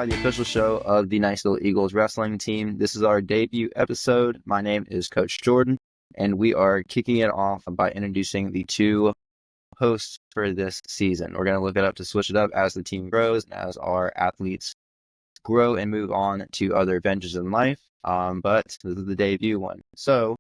Fly, the official show of the Niceville Eagles wrestling team. This is our debut episode. My name is Coach Jordan, and we are kicking it off by introducing the two hosts for this season. We're going to look it up to switch it up as the team grows and as our athletes grow and move on to other ventures in life. But this is the debut one. So,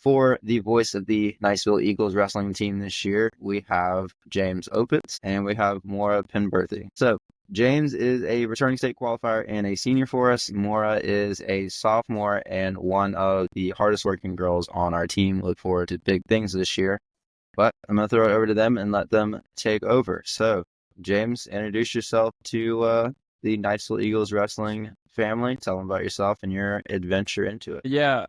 for the voice of the Niceville Eagles wrestling team this year, we have James Opitz and we have Maura Penberthy. So, James is a returning state qualifier and a senior for us. Maura is a sophomore and one of the hardest working girls on our team. Look forward to big things this year. But I'm going to throw it over to them and let them take over. So, James, introduce yourself to the Niceville Eagles wrestling family. Tell them about yourself and your adventure into it. Yeah,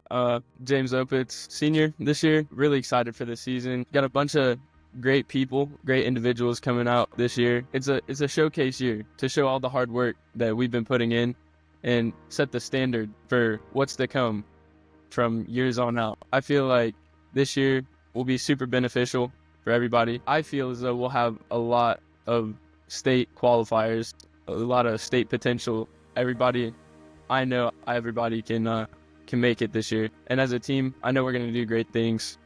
James Opitz, senior this year. Really excited for this season. Got a bunch of great people, great individuals coming out this year. It's a showcase year to show all the hard work that we've been putting in and set the standard for what's to come from years on out. I feel like this year will be super beneficial for everybody. I feel as though we'll have a lot of state qualifiers, a lot of state potential. Everybody can make it this year. And as a team, I know we're going to do great things.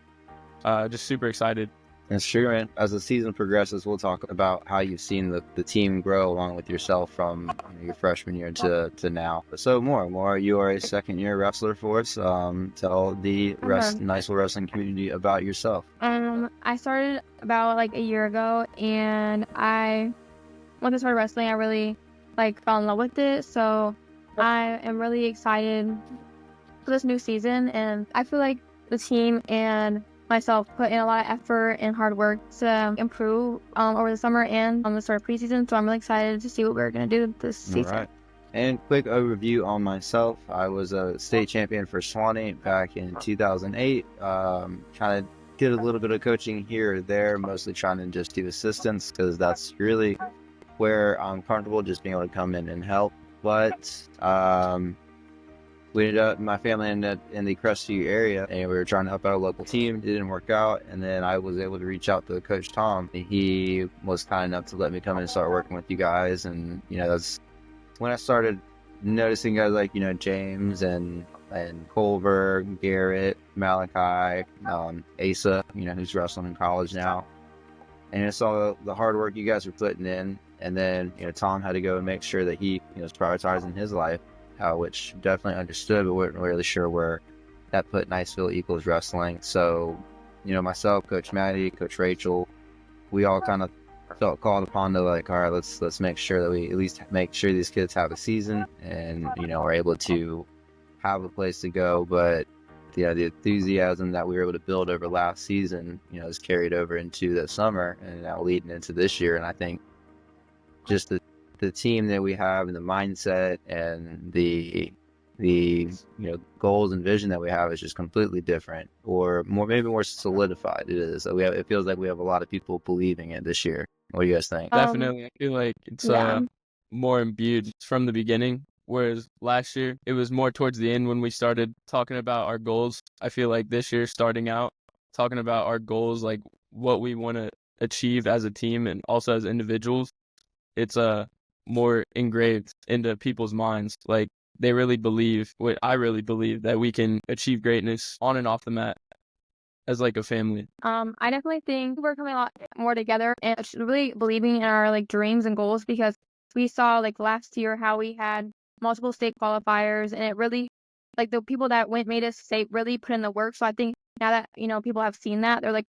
Just super excited. That's true, man. As the season progresses, we'll talk about how you've seen the team grow along with yourself from your freshman year to now. So, Maura, you are a second-year wrestler for us. Tell the Niceville wrestling community about yourself. I started about like a year ago, and once I started wrestling, I really fell in love with it. So I am really excited for this new season, and I feel like the team and myself put in a lot of effort and hard work to improve over the summer and on the start of preseason. So I'm really excited to see what we're going to do this season. All right. And quick overview on myself. I was a state champion for Swanee back in 2008. Kind of did a little bit of coaching here or there, mostly trying to just do assistance because that's really where I'm comfortable, just being able to come in and help. But my family ended up in the Crestview area, and we were trying to help out a local team. It didn't work out, and then I was able to reach out to Coach Tom. He was kind enough to let me come in and start working with you guys, and that's when I started noticing guys like James and Culver, Garrett, Malachi, Asa, who's wrestling in college now, and I saw the hard work you guys were putting in. And then, Tom had to go and make sure that he was prioritizing his life, which definitely understood, but wasn't really sure where that put Niceville Eagles wrestling. So, myself, Coach Maddie, Coach Rachel, we all kind of felt called upon to all right, let's make sure that we at least make sure these kids have a season and, are able to have a place to go. But, the enthusiasm that we were able to build over last season, is carried over into the summer and now leading into this year. And I think just the team that we have and the mindset and the goals and vision that we have is just completely different, or maybe more solidified. It feels like we have a lot of people believing it this year. What do you guys think? Definitely. I feel like it's more imbued from the beginning, whereas last year it was more towards the end when we started talking about our goals. I feel like this year, starting out talking about our goals, like what we want to achieve as a team and also as individuals, it's more engraved into people's minds. Like they really believe what I really believe, that we can achieve greatness on and off the mat as like a family. I definitely think we're coming a lot more together and really believing in our dreams and goals, because we saw last year how we had multiple state qualifiers, and it really the people that made us state really put in the work. So I think now that people have seen that, they're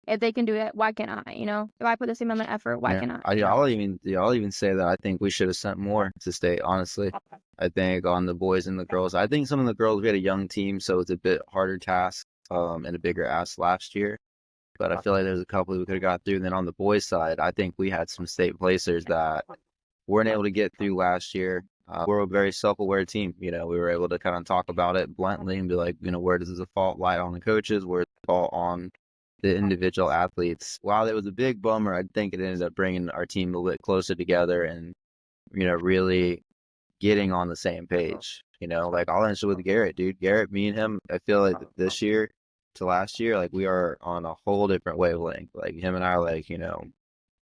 if they can do it, why can't I? If I put the same amount of effort, why can't I? I'll even say that I think we should have sent more to state, honestly. I think on the boys and the girls. I think some of the girls, we had a young team, so it's a bit harder task and a bigger ask last year. But I feel like there's a couple we could have got through. And then on the boys' side, I think we had some state placers that weren't able to get through last year. We're a very self-aware team. We were able to kind of talk about it bluntly and be like, where does the fault lie on the coaches? Where's the fault on the individual athletes? While it was a big bummer, I think it ended up bringing our team a little bit closer together and, really getting on the same page. I'll answer with Garrett, dude. Garrett, me and him, I feel like this year to last year, we are on a whole different wavelength. Him and I,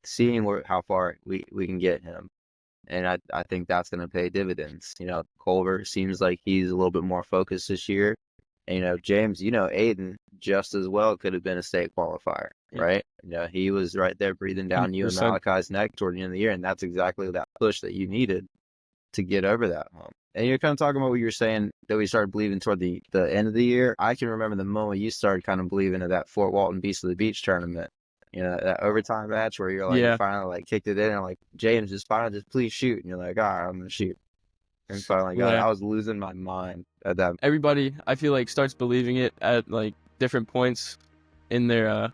seeing how far we can get him. And I think that's going to pay dividends. Culver seems like he's a little bit more focused this year. And, James, Aiden just as well could have been a state qualifier, Yeah. right? He was right there breathing down you and 100%. Malachi's neck toward the end of the year. And that's exactly that push that you needed to get over that hump. And you're kind of talking about what you were saying that we started believing toward the end of the year. I can remember the moment you started kind of believing in that Fort Walton Beast of the Beach tournament. That overtime match where you're like, Yeah. finally like kicked it in and like, James, just please shoot. And you're like, all right, I'm going to shoot. And finally got it. Yeah. I was losing my mind at that. Everybody, I feel like, starts believing it at like different points in their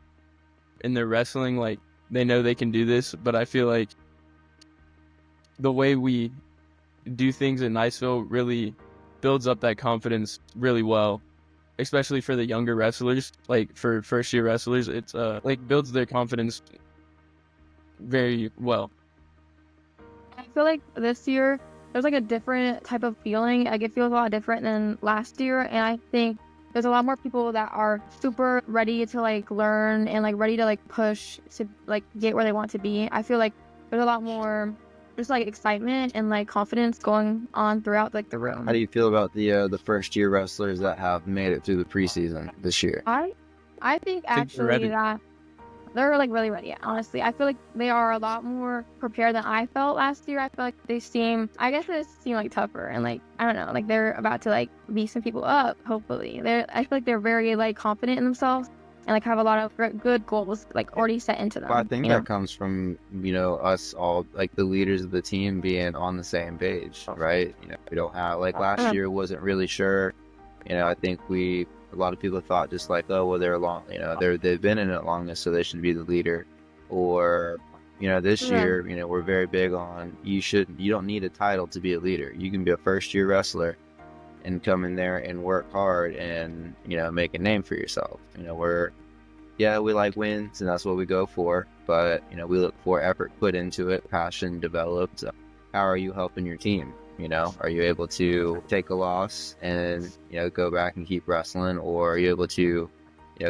wrestling. Like they know they can do this, but I feel like the way we do things in Niceville really builds up that confidence really well, especially for the younger wrestlers. Like for first year wrestlers, it's like builds their confidence very well. I feel like this year there's like a different type of feeling. Like it feels a lot different than last year, and I think there's a lot more people that are super ready to like learn and like ready to like push to like get where they want to be. I feel like there's a lot more just like excitement and like confidence going on throughout like the room. How do you feel about the first year wrestlers that have made it through the preseason this year? I think actually that they're like really ready. Honestly, I feel like they are a lot more prepared than I felt last year. I feel like they seem like tougher and like I don't know, like they're about to like beat some people up. Hopefully, I feel like they're very like confident in themselves and like have a lot of good goals like already set into them. Well, I think that comes from us all, like the leaders of the team being on the same page, right? We don't have like last year wasn't really sure. I think a lot of people thought just like, oh well, they're long, they've been in it longest, so they should be the leader. Or this year, we're very big on you don't need a title to be a leader. You can be a first year wrestler and come in there and work hard and make a name for yourself. We like wins and that's what we go for, but we look for effort put into it, passion developed. How are you helping your team? Are you able to take a loss and go back and keep wrestling, or are you able to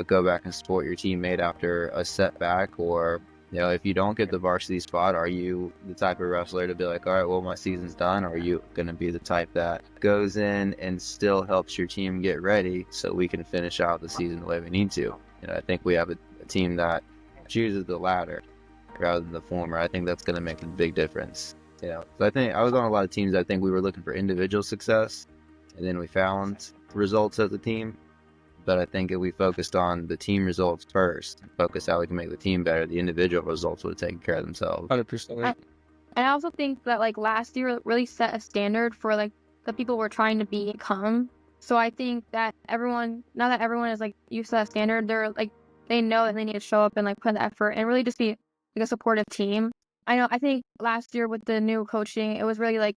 go back and support your teammate after a setback? Or if you don't get the varsity spot, are you the type of wrestler to be like, all right, well, my season's done? Or are you going to be the type that goes in and still helps your team get ready so we can finish out the season the way we need to? I think we have a team that chooses the latter rather than the former. I think that's going to make a big difference. So I think I was on a lot of teams. I think we were looking for individual success, and then we found results as a team. But I think if we focused on the team results first, focus how we can make the team better, the individual results would have taken care of themselves. 100%. And I also think that like last year really set a standard for like the people we're trying to become. So I think that now that everyone is like used to that standard, they're like they know that they need to show up and like put in the effort and really just be like a supportive team. I think last year with the new coaching, it was really like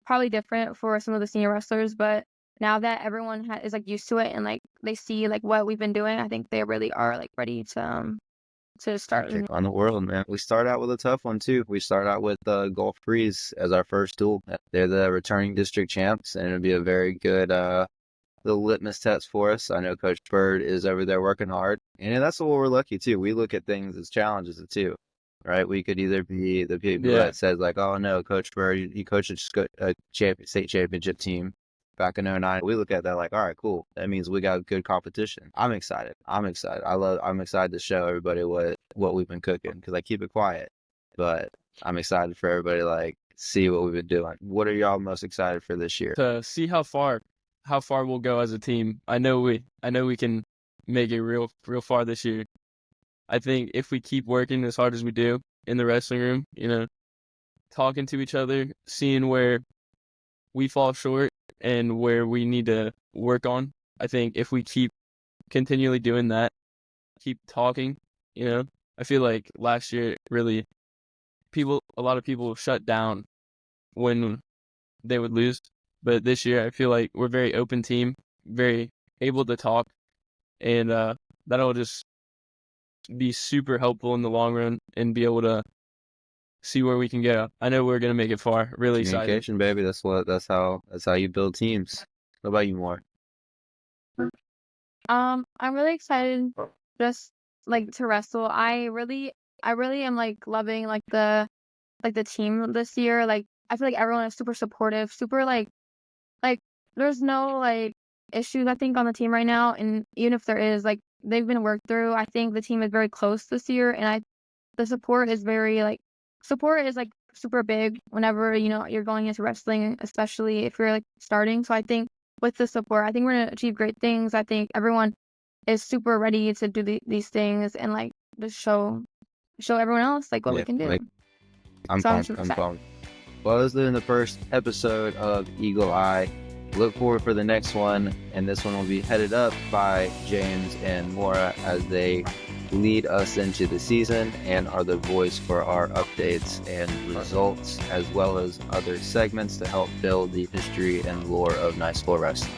probably different for some of the senior wrestlers, but now that everyone is like used to it and like they see like what we've been doing, I think they really are like ready to start. Take on the world, man. We start out with a tough one too. We start out with Gulf Breeze as our first duel. They're the returning district champs, and it'll be a very good little litmus test for us. I know Coach Bird is over there working hard, and that's what we're lucky too. We look at things as challenges too. Right, we could either be the people that says like, "Oh no, Coach Bird, he coached a state championship team back in 2009." We look at that like, "All right, cool. That means we got good competition." I'm excited. I'm excited to show everybody what we've been cooking, because I keep it quiet, but I'm excited for everybody to like see what we've been doing. What are y'all most excited for this year? To see how far we'll go as a team. I know we can make it real far this year. I think if we keep working as hard as we do in the wrestling room, talking to each other, seeing where we fall short and where we need to work on. I think if we keep continually doing that, keep talking, I feel like last year really a lot of people shut down when they would lose. But this year I feel like we're a very open team, very able to talk, and that'll just be super helpful in the long run and be able to see where we can go. I know we're gonna make it far. Really excited. Communication, baby. That's how you build teams. What about you, More? I'm really excited just like to wrestle. I really am like loving like the team this year. Like I feel like everyone is super supportive, super like there's no like issues I think on the team right now, and even if there is, like they've been worked through. I think the team is very close this year, and the support is very like super big whenever you're going into wrestling, especially if you're like starting. So I think with the support, I think we're gonna achieve great things. I think everyone is super ready to do these things and like just show everyone else like what we can do. I'm So I'm pumped. super I'm excited. pumped. Well, this has been the first episode of Eagle Eye. Look forward for the next one, and this one will be headed up by James and Maura as they lead us into the season and are the voice for our updates and results, as well as other segments to help build the history and lore of Niceville wrestling.